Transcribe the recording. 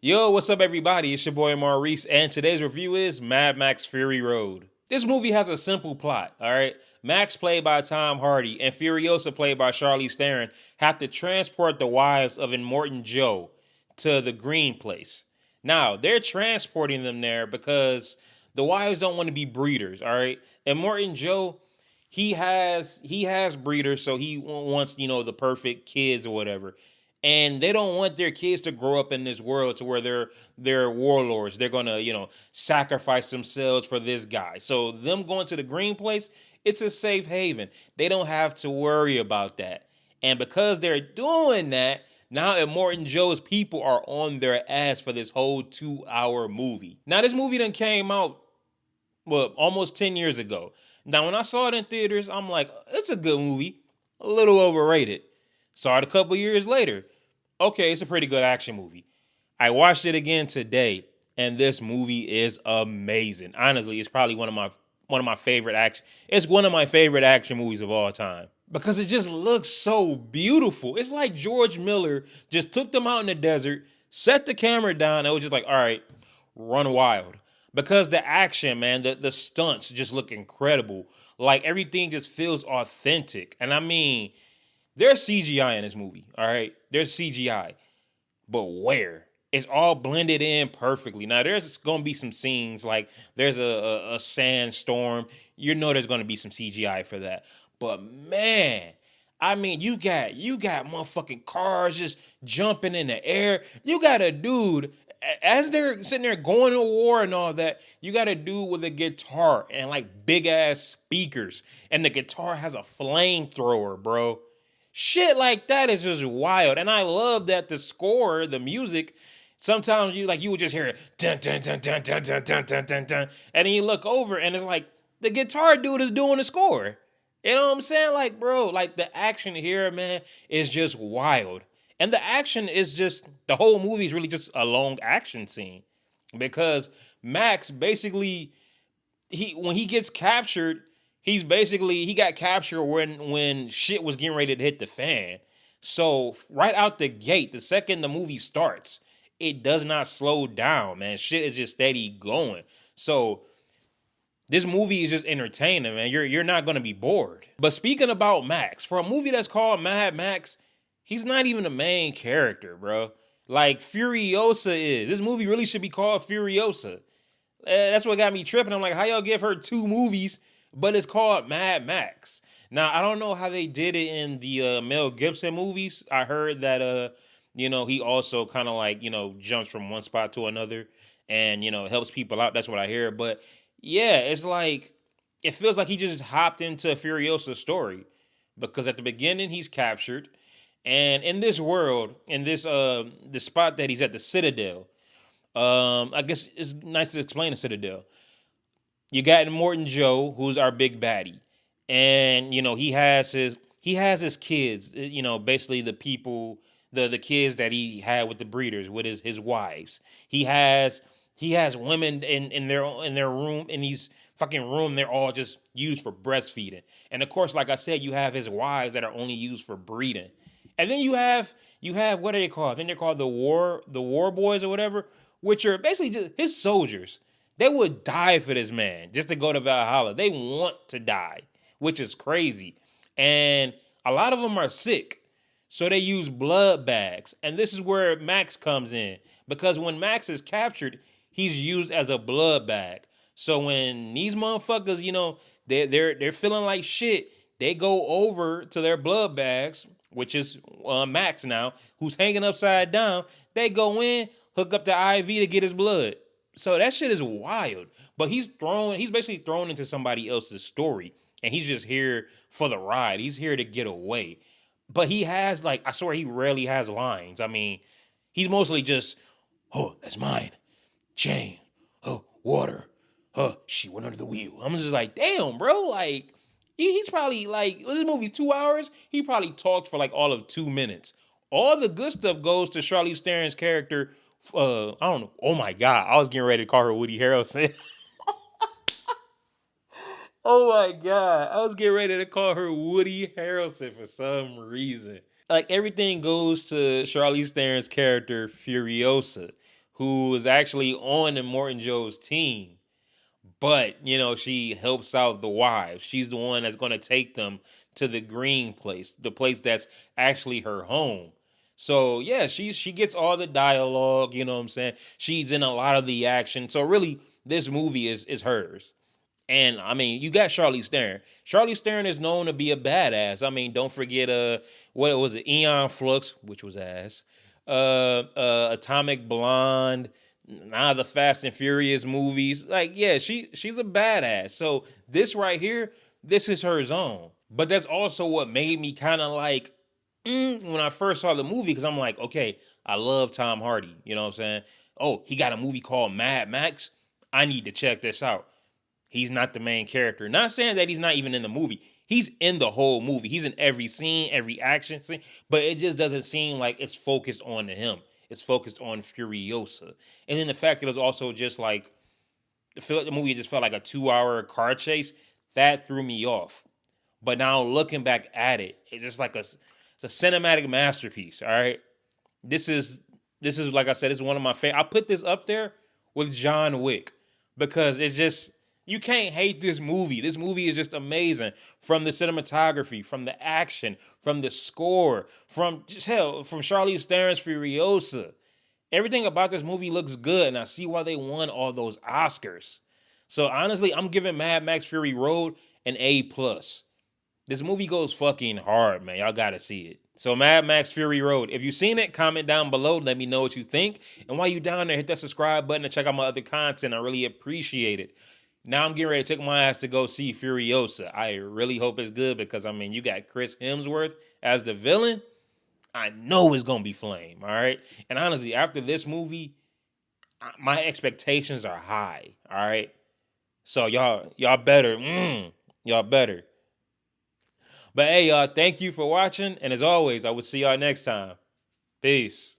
Yo, what's up, everybody? It's your boy Maurice, and today's review is Mad Max Fury Road. This movie has a simple plot, all right? Max, played by Tom Hardy, and Furiosa, played by Charlize Theron, have to transport the wives of Immortan Joe to the Green Place. Now, they're transporting them there because the wives don't want to be breeders, all right? Immortan Joe, he has breeders, so he wants, the perfect kids or whatever, and they don't want their kids to grow up in this world to where they're warlords. They're gonna, sacrifice themselves for this guy. So them going to the green place, it's a safe haven. They don't have to worry about that. And because they're doing that, now Immortan Joe's people are on their ass for this whole 2 hour movie. Now this movie done came out almost 10 years ago. Now when I saw it in theaters, I'm like, it's a good movie, a little overrated. Saw it a couple years later. Okay, it's a pretty good action movie. I watched it again today, and this movie is amazing. Honestly, it's probably one of my favorite action. It's one of my favorite action movies of all time because it just looks so beautiful. It's like George Miller just took them out in the desert, set the camera down, and was just like, all right, run wild. Because the action, man, the stunts just look incredible. Like everything just feels authentic. And I mean, there's CGI in this movie, all right? There's CGI, but where? It's all blended in perfectly. Now, there's going to be some scenes like there's a sandstorm. You know there's going to be some CGI for that. But man, I mean, you got motherfucking cars just jumping in the air. You got a dude as they're sitting there going to war and all that. You got a dude with a guitar and like big ass speakers, and the guitar has a flamethrower, bro. Shit like that is just wild. And I love that the score, the music, sometimes you would just hear it dun dun dun dun dun dun dun dun dun dun. And then you look over and it's like the guitar dude is doing the score. You know what I'm saying? Like, bro, like the action here, man, is just wild. And the action is just the whole movie is really just a long action scene. Because Max basically he when he gets captured, he got captured when shit was getting ready to hit the fan. So right out the gate, the second the movie starts, it does not slow down, man. Shit is just steady going. So this movie is just entertaining, man. You're not gonna be bored. But speaking about Max, for a movie that's called Mad Max, he's not even the main character, bro. Like Furiosa is. This movie really should be called Furiosa. That's what got me tripping. I'm like, how y'all give her two movies, but it's called Mad Max? Now I don't know how they did it in the Mel Gibson movies. I heard that he also kind of like jumps from one spot to another, and helps people out. That's what I hear. But yeah, it's like it feels like he just hopped into Furiosa's story because at the beginning he's captured, and in this world, in the spot that he's at, the Citadel. I guess it's nice to explain the Citadel. You got Morton Joe, who's our big baddie, and he has his kids. Basically the people, the kids that he had with the breeders, with his wives. He has women in their room, in these fucking room. They're all just used for breastfeeding, and of course, like I said, you have his wives that are only used for breeding, and then you have what are they called? I think they're called the war boys or whatever, which are basically just his soldiers. They would die for this man just to go to Valhalla. They want to die, which is crazy. And a lot of them are sick. So they use blood bags. And this is where Max comes in. Because when Max is captured, he's used as a blood bag. So when these motherfuckers, they're feeling like shit, they go over to their blood bags, which is Max now, who's hanging upside down. They go in, hook up the IV to get his blood. So that shit is wild. But he's basically thrown into somebody else's story. And he's just here for the ride. He's here to get away. But he has, like, I swear he rarely has lines. I mean, he's mostly just, oh, that's mine. Chain. Oh, water. Oh, she went under the wheel. I'm just like, damn, bro. Like, he's probably like, this movie's 2 hours. He probably talked for like all of 2 minutes. All the good stuff goes to Charlize Theron's character. I don't know. Oh my God. I was getting ready to call her Woody Harrelson. Oh my God. I was getting ready to call her Woody Harrelson for some reason. Like everything goes to Charlize Theron's character, Furiosa, who is actually on Immortan Joe's team, but she helps out the wives. She's the one that's going to take them to the green place, the place that's actually her home. So yeah, she gets all the dialogue. You know what I'm saying? She's in a lot of the action. So really, this movie is hers. And I mean, you got Charlize Theron. Charlize Theron is known to be a badass. I mean, don't forget what was it? Eon Flux, which was ass. Atomic Blonde. Now the Fast and Furious movies. Like, yeah, she's a badass. So this right here, this is her zone. But that's also what made me kind of like when I first saw the movie, because I'm like, okay, I love Tom Hardy. You know what I'm saying? Oh, he got a movie called Mad Max. I need to check this out. He's not the main character. Not saying that he's not even in the movie. He's in the whole movie. He's in every scene, every action scene, but it just doesn't seem like it's focused on him. It's focused on Furiosa. And then the fact that it was also just like, the movie just felt like a 2 hour car chase, that threw me off. But now looking back at it, it's just like it's a cinematic masterpiece. All right. This is like I said, it's one of my favorite. I put this up there with John Wick because it's just, you can't hate this movie. This movie is just amazing, from the cinematography, from the action, from the score, from just hell, from Charlize Theron's Furiosa. Everything about this movie looks good, and I see why they won all those Oscars. So honestly, I'm giving Mad Max Fury Road an A+. This movie goes fucking hard, man. Y'all gotta see it. So Mad Max Fury Road. If you've seen it, comment down below. Let me know what you think. And while you're down there, hit that subscribe button and check out my other content. I really appreciate it. Now I'm getting ready to take my ass to go see Furiosa. I really hope it's good because, I mean, you got Chris Hemsworth as the villain. I know it's going to be flame, all right? And honestly, after this movie, my expectations are high, all right? So y'all better, y'all better. But hey, y'all, thank you for watching. And as always, I will see y'all next time. Peace.